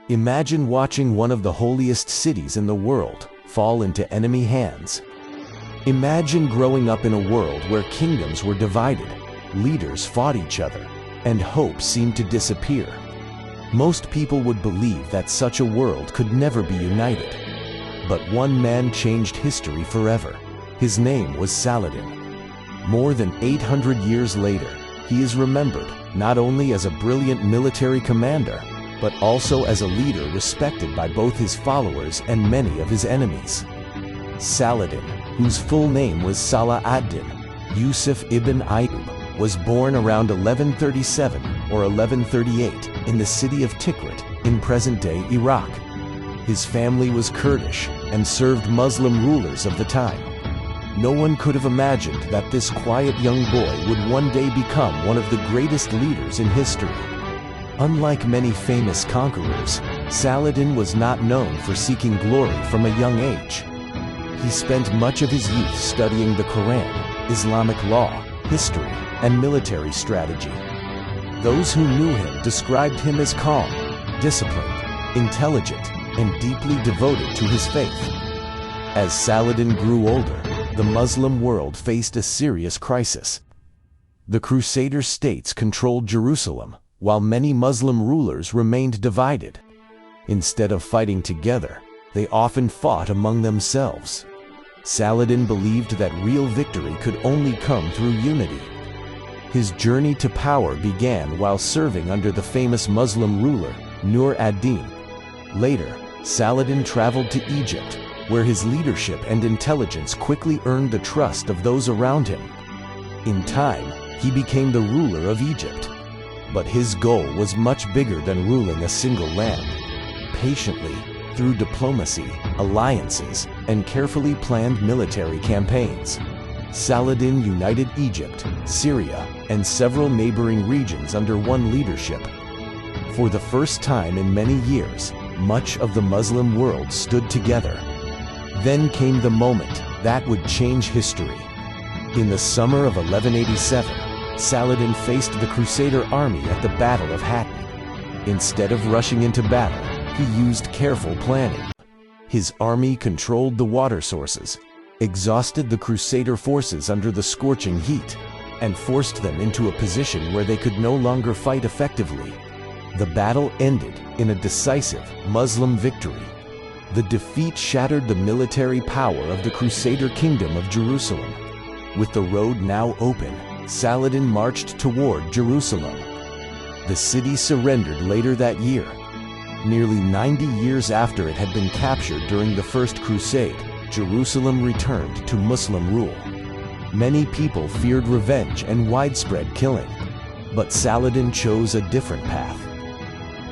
Imagine watching one of the holiest cities in the world fall into enemy hands. Imagine growing up in a world where kingdoms were divided, leaders fought each other, and hope seemed to disappear. Most people would believe that such a world could never be united. But one man changed history forever. His name was Saladin. More than 800 years later, he is remembered not only as a brilliant military commander, but also as a leader respected by both his followers and many of his enemies. Saladin, whose full name was Saladin Yusuf ibn Ayyub, was born around 1137 or 1138 in the city of Tikrit in present-day Iraq. His family was Kurdish and served Muslim rulers of the time. No one could have imagined that this quiet young boy would one day become one of the greatest leaders in history. Unlike many famous conquerors, Saladin was not known for seeking glory from a young age. He spent much of his youth studying the Quran, Islamic law, history, and military strategy. Those who knew him described him as calm, disciplined, intelligent, and deeply devoted to his faith. As Saladin grew older, the Muslim world faced a serious crisis. The Crusader states controlled Jerusalem, while many Muslim rulers remained divided. Instead of fighting together, they often fought among themselves. Saladin believed that real victory could only come through unity. His journey to power began while serving under the famous Muslim ruler, Nur ad-Din. Later, Saladin traveled to Egypt, where his leadership and intelligence quickly earned the trust of those around him. In time, he became the ruler of Egypt. But his goal was much bigger than ruling a single land. Patiently, through diplomacy, alliances, and carefully planned military campaigns, Saladin united Egypt, Syria, and several neighboring regions under one leadership. For the first time in many years, much of the Muslim world stood together. Then came the moment that would change history. In the summer of 1187, Saladin faced the Crusader army at the Battle of Hattin. Instead of rushing into battle, he used careful planning. His army controlled the water sources, exhausted the Crusader forces under the scorching heat, and forced them into a position where they could no longer fight effectively. The battle ended in a decisive Muslim victory. The defeat shattered the military power of the Crusader kingdom of Jerusalem. With the road now open, Saladin marched toward Jerusalem. The city surrendered later that year. Nearly 90 years after it had been captured during the First Crusade, Jerusalem returned to Muslim rule. Many people feared revenge and widespread killing, but Saladin chose a different path.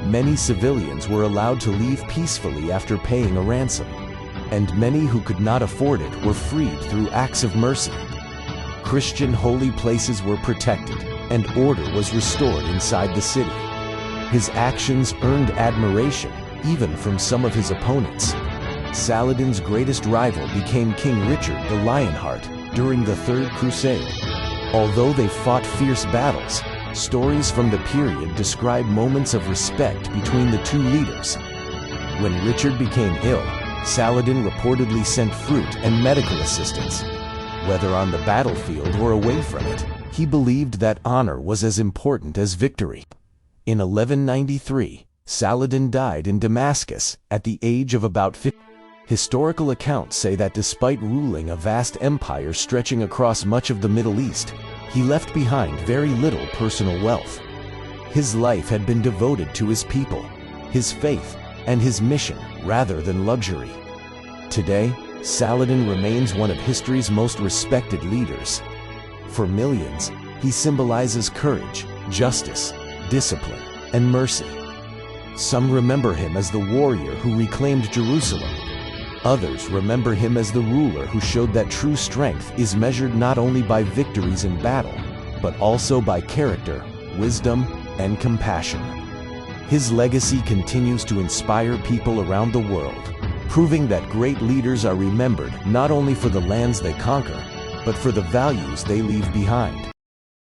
Many civilians were allowed to leave peacefully after paying a ransom, and many who could not afford it were freed through acts of mercy. Christian holy places were protected, and order was restored inside the city. His actions earned admiration, even from some of his opponents. Saladin's greatest rival became King Richard the Lionheart during the Third Crusade. Although they fought fierce battles, stories from the period describe moments of respect between the two leaders. When Richard became ill, Saladin reportedly sent fruit and medical assistance. Whether on the battlefield or away from it, he believed that honor was as important as victory. In 1193, Saladin died in Damascus at the age of about 50. Historical accounts say that despite ruling a vast empire stretching across much of the Middle East, he left behind very little personal wealth. His life had been devoted to his people, his faith, and his mission rather than luxury. Today, Saladin remains one of history's most respected leaders. For millions, he symbolizes courage, justice, discipline, and mercy. Some remember him as the warrior who reclaimed Jerusalem. Others remember him as the ruler who showed that true strength is measured not only by victories in battle, but also by character, wisdom, and compassion. His legacy continues to inspire people around the world, proving that great leaders are remembered not only for the lands they conquer, but for the values they leave behind.